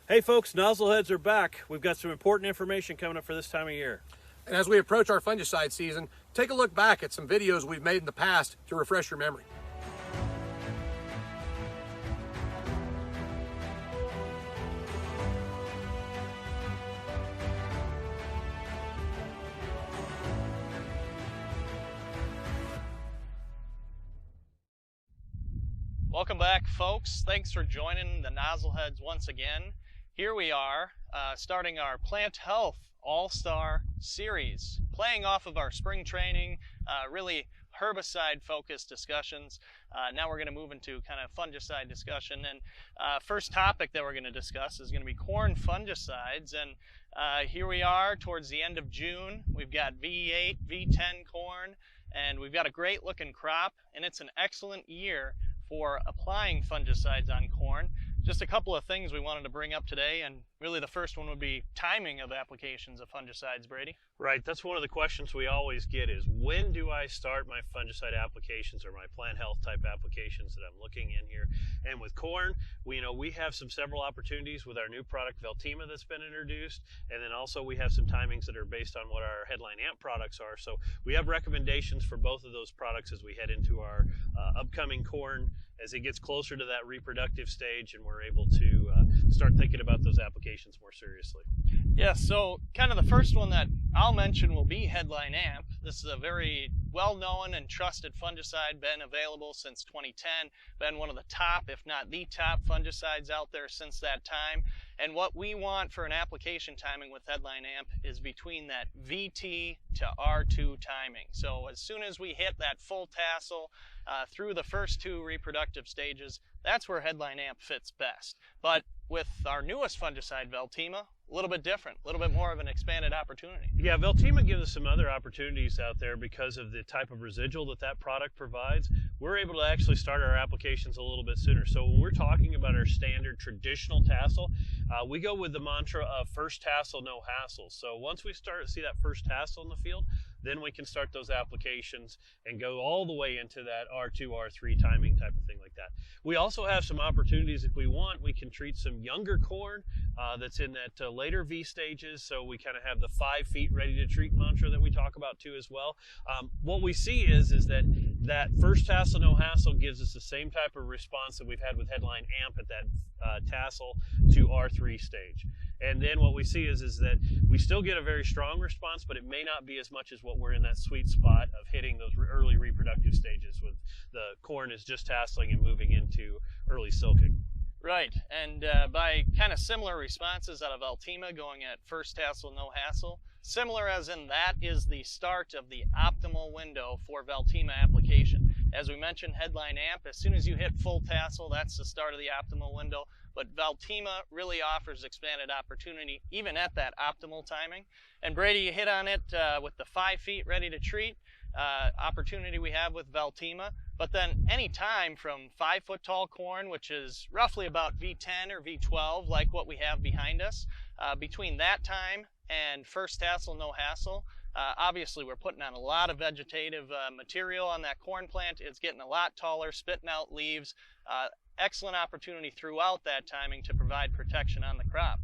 Hey folks, Nozzleheads are back. We've got some important information coming up for this time of year. And as we approach our fungicide season, take a look back at some videos we've made in the past to refresh your memory. Welcome back, folks. Thanks for joining the Nozzleheads once again. Here we are, starting our Plant Health All-Star Series, playing off of our spring training, really herbicide-focused discussions. Now we're going to move into kind of fungicide discussion. And first topic that we're going to discuss is going to be corn fungicides. And here we are towards the end of June. We've got V8, V10 corn, and we've got a great-looking crop, and it's an excellent year for applying fungicides on corn. Just a couple of things we wanted to bring up today, and really the first one would be timing of applications of fungicides, Brady. Right, that's one of the questions we always get is, when do I start my fungicide applications or my plant health type applications that I'm looking in here? And with corn, we have several opportunities with our new product Veltima that's been introduced, and then also we have some timings that are based on what our Headline Amp products are. So we have recommendations for both of those products as we head into our upcoming corn as it gets closer to that reproductive stage, and we're able to start thinking about those applications more seriously. Yeah, so kind of the first one that I'll mention will be Headline Amp. This is a very well-known and trusted fungicide, been available since 2010, been one of the top, if not the top, fungicides out there since that time. And what we want for an application timing with Headline Amp is between that VT to R2 timing. So as soon as we hit that full tassel through the first two reproductive stages, that's where Headline Amp fits best. But with our newest fungicide, Veltima, a little bit different, a little bit more of an expanded opportunity. Yeah, Veltima gives us some other opportunities out there because of the type of residual that product provides. We're able to actually start our applications a little bit sooner. So when we're talking about our standard traditional tassel, we go with the mantra of first tassel, no hassle. So once we start to see that first tassel in the field, then we can start those applications and go all the way into that R2, R3 timing type of thing like that. We also have some opportunities if we want. We can treat some younger corn that's in that later V stages. So we kind of have the 5 feet ready to treat mantra that we talk about too as well. What we see is that first tassel, no hassle gives us the same type of response that we've had with Headline Amp at that tassel to R3 stage. And then what we see is that we still get a very strong response, but it may not be as much as what we're in that sweet spot of hitting those early reproductive stages with the corn is just tasseling and moving into early silking. Right, and by kind of similar responses out of Veltima going at first tassel, no hassle, similar as in that is the start of the optimal window for Veltima application. As we mentioned, Headline Amp, as soon as you hit full tassel, that's the start of the optimal window. But Veltima really offers expanded opportunity even at that optimal timing. And Brady, you hit on it with the 5 feet ready to treat opportunity we have with Veltima. But then any time from 5 foot tall corn, which is roughly about V10 or V12, like what we have behind us, between that time and first tassel, no hassle, obviously we're putting on a lot of vegetative material on that corn plant. It's getting a lot taller, spitting out leaves. Excellent opportunity throughout that timing to provide protection on the crop.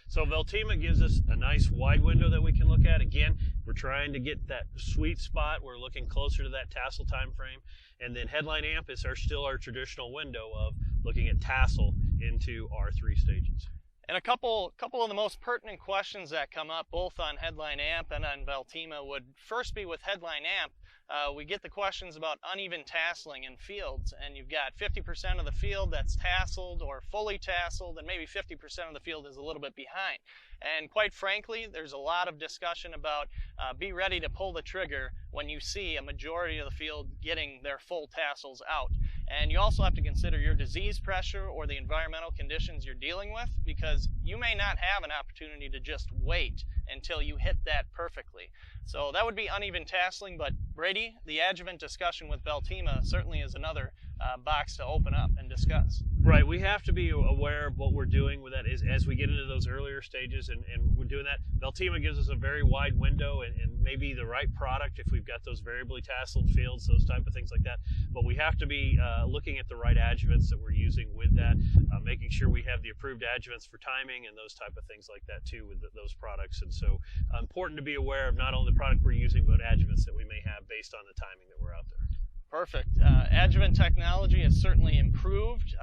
So Veltima gives us a nice wide window that we can look at. Again, we're trying to get that sweet spot. We're looking closer to that tassel time frame. And then Headline Amp is still our traditional window of looking at tassel into R3 stages. And a couple of the most pertinent questions that come up both on Headline Amp and on Veltima would first be with Headline Amp. We get the questions about uneven tasseling in fields, and you've got 50% of the field that's tasseled or fully tasseled, and maybe 50% of the field is a little bit behind. And quite frankly, there's a lot of discussion about be ready to pull the trigger when you see a majority of the field getting their full tassels out. And you also have to consider your disease pressure or the environmental conditions you're dealing with, because you may not have an opportunity to just wait until you hit that perfectly. So that would be uneven tasseling, but Brady, the adjuvant discussion with Veltima certainly is another box to open up and discuss. Right, we have to be aware of what we're doing with that as we get into those earlier stages, and we're doing that. Veltima gives us a very wide window and maybe the right product if we've got those variably tasseled fields, those type of things like that. But we have to be looking at the right adjuvants that we're using with that, making sure we have the approved adjuvants for timing and those type of things like that too with those products. And so important to be aware of not only the product we're using, but adjuvants that we may have based on the timing that we're out there. Perfect. Adjuvant technology has certainly improved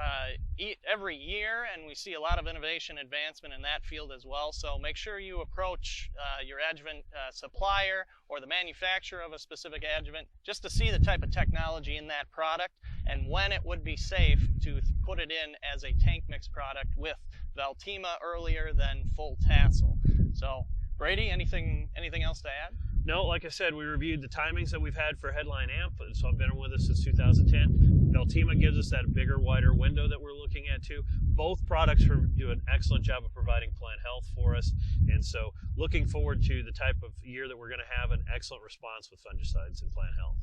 every year, and we see a lot of innovation advancement in that field as well. So make sure you approach your adjuvant supplier or the manufacturer of a specific adjuvant just to see the type of technology in that product and when it would be safe to put it in as a tank mix product with Veltima earlier than full tassel. So Brady, anything else to add? No, like I said, we reviewed the timings that we've had for Headline Amp, so I've been with us since 2010. Veltima gives us that bigger, wider window that we're looking at too. Both products do an excellent job of providing plant health for us, and so looking forward to the type of year that we're going to have an excellent response with fungicides and plant health.